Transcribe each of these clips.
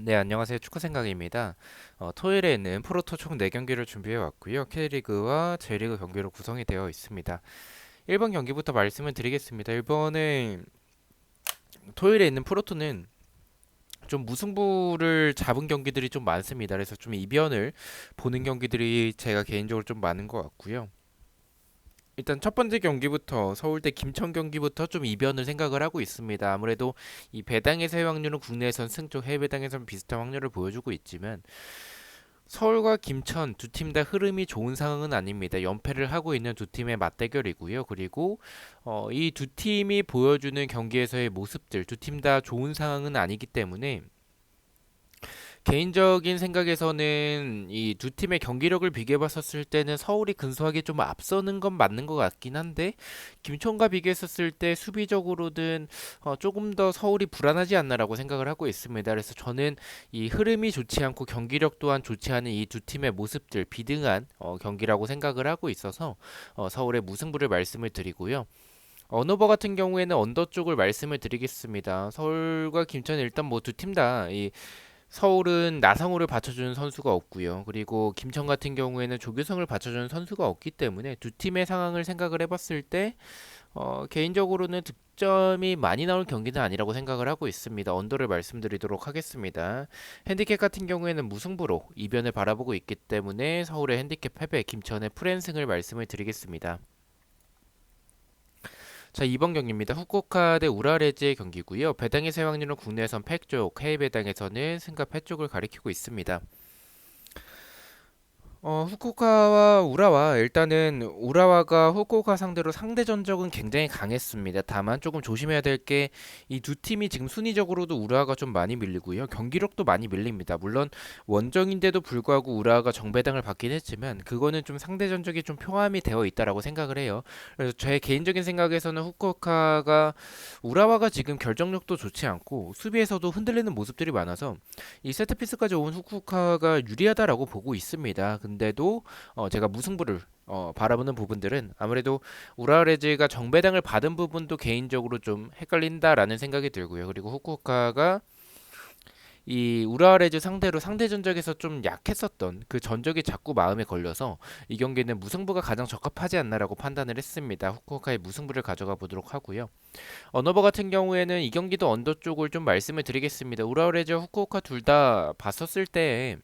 네, 안녕하세요. 축구 생각입니다. 토요일에는 프로토 총 4경기를 준비해 왔고요. K리그와 J리그 경기로 구성이 되어 있습니다. 1번 경기부터 말씀을 드리겠습니다. 1번은 토요일에 있는 프로토는 좀 무승부를 잡은 경기들이 좀 많습니다. 그래서 좀 이변을 보는 경기들이 제가 개인적으로 좀 많은 것 같고요. 일단 첫 번째 경기부터 서울대 김천 경기부터 좀 이변을 생각을 하고 있습니다. 아무래도 이 배당에서의 확률은 국내에선 승쪽, 해외 배당에선 비슷한 확률을 보여주고 있지만 서울과 김천 두 팀 다 흐름이 좋은 상황은 아닙니다. 연패를 하고 있는 두 팀의 맞대결이고요. 그리고 이 두 팀이 보여주는 경기에서의 모습들 두 팀 다 좋은 상황은 아니기 때문에 개인적인 생각에서는 이 두 팀의 경기력을 비교해봤었을 때는 서울이 근소하게 좀 앞서는 건 맞는 것 같긴 한데 김천과 비교했었을 때 수비적으로는 조금 더 서울이 불안하지 않나라고 생각을 하고 있습니다. 그래서 저는 이 흐름이 좋지 않고 경기력 또한 좋지 않은 이 두 팀의 모습들 비등한 경기라고 생각을 하고 있어서 서울의 무승부를 말씀을 드리고요. 언어버 같은 경우에는 언더 쪽을 말씀을 드리겠습니다. 서울과 김천 일단 뭐 두 팀 다 서울은 나성호를 받쳐주는 선수가 없고요. 그리고 김천 같은 경우에는 조규성을 받쳐주는 선수가 없기 때문에 두 팀의 상황을 생각을 해봤을 때 개인적으로는 득점이 많이 나올 경기는 아니라고 생각을 하고 있습니다. 언더를 말씀드리도록 하겠습니다. 핸디캡 같은 경우에는 무승부로 이변을 바라보고 있기 때문에 서울의 핸디캡 패배, 김천의 프랜승을 말씀을 드리겠습니다. 자, 2번 경기입니다. 후쿠오카 대 우라레즈의 경기고요. 배당의 세 확률은 국내에선 팩 쪽, 해외 배당에서는 승과 패 쪽을 가리키고 있습니다. 후쿠오카와 우라와 일단은 우라와가 후쿠오카 상대로 상대 전적은 굉장히 강했습니다. 다만 조금 조심해야 될 게 이 두 팀이 지금 순위적으로도 우라와가 좀 많이 밀리고요. 경기력도 많이 밀립니다. 물론 원정인데도 불구하고 우라와가 정배당을 받긴 했지만 그거는 좀 상대 전적이 좀 표함이 되어 있다라고 생각을 해요. 그래서 제 개인적인 생각에서는 후쿠오카가 우라와가 지금 결정력도 좋지 않고 수비에서도 흔들리는 모습들이 많아서 이 세트피스까지 온 후쿠오카가 유리하다라고 보고 있습니다. 근데도 제가 무승부를 바라보는 부분들은 아무래도 우라레즈가 정배당을 받은 부분도 개인적으로 좀 헷갈린다라는 생각이 들고요. 그리고 후쿠오카가 이 우라레즈 상대로 상대 전적에서 좀 약했었던 그 전적이 자꾸 마음에 걸려서 이 경기는 무승부가 가장 적합하지 않나라고 판단을 했습니다. 후쿠오카의 무승부를 가져가 보도록 하고요. 언어버 같은 경우에는 이 경기도 언더 쪽을 좀 말씀을 드리겠습니다. 우라레즈와 후쿠오카 둘 다 봤었을 때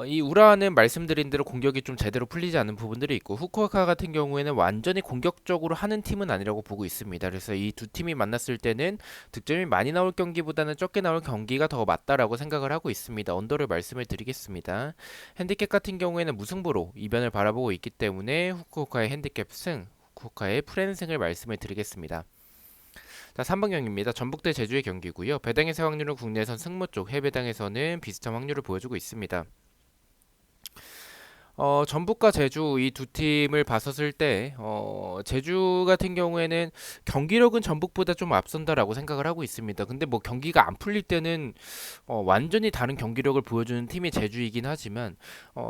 이 우라는 말씀드린 대로 공격이 좀 제대로 풀리지 않는 부분들이 있고 후쿠오카 같은 경우에는 완전히 공격적으로 하는 팀은 아니라고 보고 있습니다. 그래서 이 두 팀이 만났을 때는 득점이 많이 나올 경기보다는 적게 나올 경기가 더 맞다라고 생각을 하고 있습니다. 언더를 말씀을 드리겠습니다. 핸디캡 같은 경우에는 무승부로 이변을 바라보고 있기 때문에 후쿠오카의 핸디캡 승, 후쿠오카의 프랜승을 말씀을 드리겠습니다. 자, 3번 경기입니다. 전북 대 제주의 경기고요. 배당의 세 확률은 국내선 승무 쪽, 해외 배당에서는 비슷한 확률을 보여주고 있습니다. 전북과 제주 이 두 팀을 봤었을 때 제주 같은 경우에는 경기력은 전북보다 좀 앞선다라고 생각을 하고 있습니다. 근데 뭐 경기가 안 풀릴 때는 완전히 다른 경기력을 보여주는 팀이 제주이긴 하지만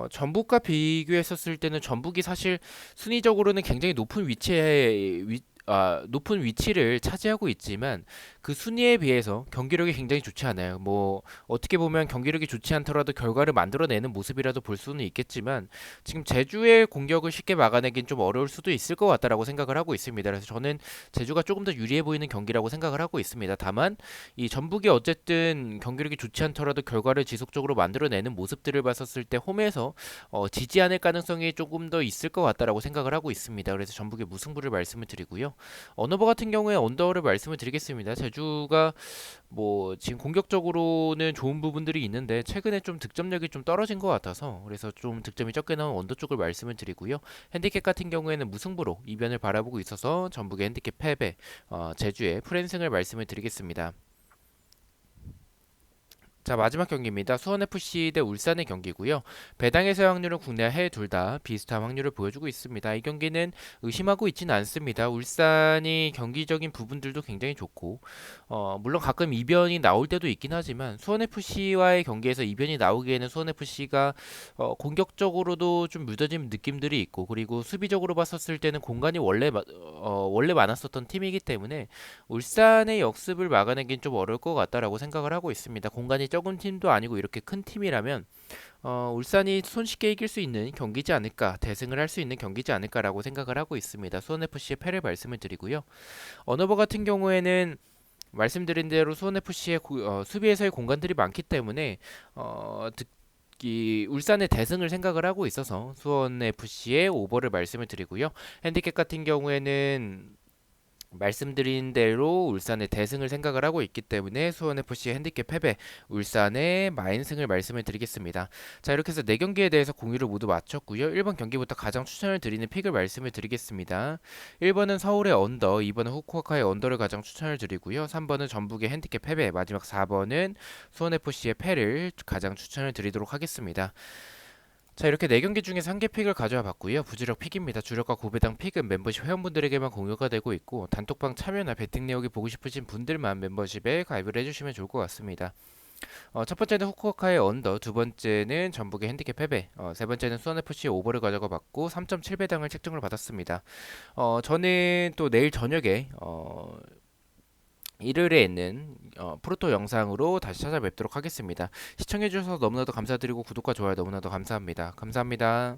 전북과 비교했었을 때는 전북이 사실 순위적으로는 굉장히 높은 위치를 차지하고 있지만 그 순위에 비해서 경기력이 굉장히 좋지 않아요. 뭐 어떻게 보면 경기력이 좋지 않더라도 결과를 만들어내는 모습이라도 볼 수는 있겠지만 지금 제주의 공격을 쉽게 막아내긴 좀 어려울 수도 있을 것 같다라고 생각을 하고 있습니다. 그래서 저는 제주가 조금 더 유리해 보이는 경기라고 생각을 하고 있습니다. 다만 이 전북이 어쨌든 경기력이 좋지 않더라도 결과를 지속적으로 만들어내는 모습들을 봤었을 때 홈에서 지지 않을 가능성이 조금 더 있을 것 같다라고 생각을 하고 있습니다. 그래서 전북의 무승부를 말씀을 드리고요. 언어버 같은 경우에 언더를 말씀을 드리겠습니다. 제주가 뭐 지금 공격적으로는 좋은 부분들이 있는데 최근에 좀 득점력이 좀 떨어진 것 같아서 그래서 좀 득점이 적게 나온 언더 쪽을 말씀을 드리고요. 핸디캡 같은 경우에는 무승부로 이변을 바라보고 있어서 전북의 핸디캡 패배, 제주의 프랜승을 말씀을 드리겠습니다. 자, 마지막 경기입니다. 수원FC 대 울산의 경기고요. 배당에서의 확률은 국내와 해외 둘 다 비슷한 확률을 보여주고 있습니다. 이 경기는 의심하고 있지는 않습니다. 울산이 경기적인 부분들도 굉장히 좋고, 물론 가끔 이변이 나올 때도 있긴 하지만 수원FC와의 경기에서 이변이 나오기에는 수원FC가 공격적으로도 좀 무뎌진 느낌들이 있고, 그리고 수비적으로 봤었을 때는 공간이 원래 많았었던 팀이기 때문에 울산의 역습을 막아내긴 좀 어려울 것 같다라고 생각을 하고 있습니다. 공간이 적은 팀도 아니고 이렇게 큰 팀이라면 울산이 손쉽게 이길 수 있는 경기지 않을까, 대승을 할 수 있는 경기지 않을까라고 생각을 하고 있습니다. 수원FC의 패를 말씀을 드리고요. 언어버 같은 경우에는 말씀드린 대로 수원FC의 수비에서의 공간들이 많기 때문에 특히 울산의 대승을 생각을 하고 있어서 수원FC의 오버를 말씀을 드리고요. 핸디캡 같은 경우에는 말씀드린 대로 울산의 대승을 생각을 하고 있기 때문에 수원FC 핸디캡 패배, 울산의 마인승을 말씀을 드리겠습니다. 자, 이렇게 해서 4경기에 대해서 공유를 모두 마쳤고요. 1번 경기부터 가장 추천을 드리는 픽을 말씀을 드리겠습니다. 1번은 서울의 언더, 2번은 후쿠오카의 언더를 가장 추천을 드리고요. 3번은 전북의 핸디캡 패배, 마지막 4번은 수원FC의 패를 가장 추천을 드리도록 하겠습니다. 자, 이렇게 4경기 중에서 한 개 픽을 가져와 봤고요. 부주력 픽입니다. 주력과 고배당 픽은 멤버십 회원분들에게만 공유가 되고 있고, 단톡방 참여나 베팅 내역이 보고 싶으신 분들만 멤버십에 가입을 해주시면 좋을 것 같습니다. 첫 번째는 후쿠오카의 언더, 두 번째는 전북의 핸디캡 패배, 세 번째는 수원FC의 오버를 가져가 봤고 3.7배당을 책정을 받았습니다. 저는 또 내일 저녁에 일요일에 있는 프로토 영상으로 다시 찾아뵙도록 하겠습니다. 시청해주셔서 너무나도 감사드리고 구독과 좋아요 너무나도 감사합니다. 감사합니다.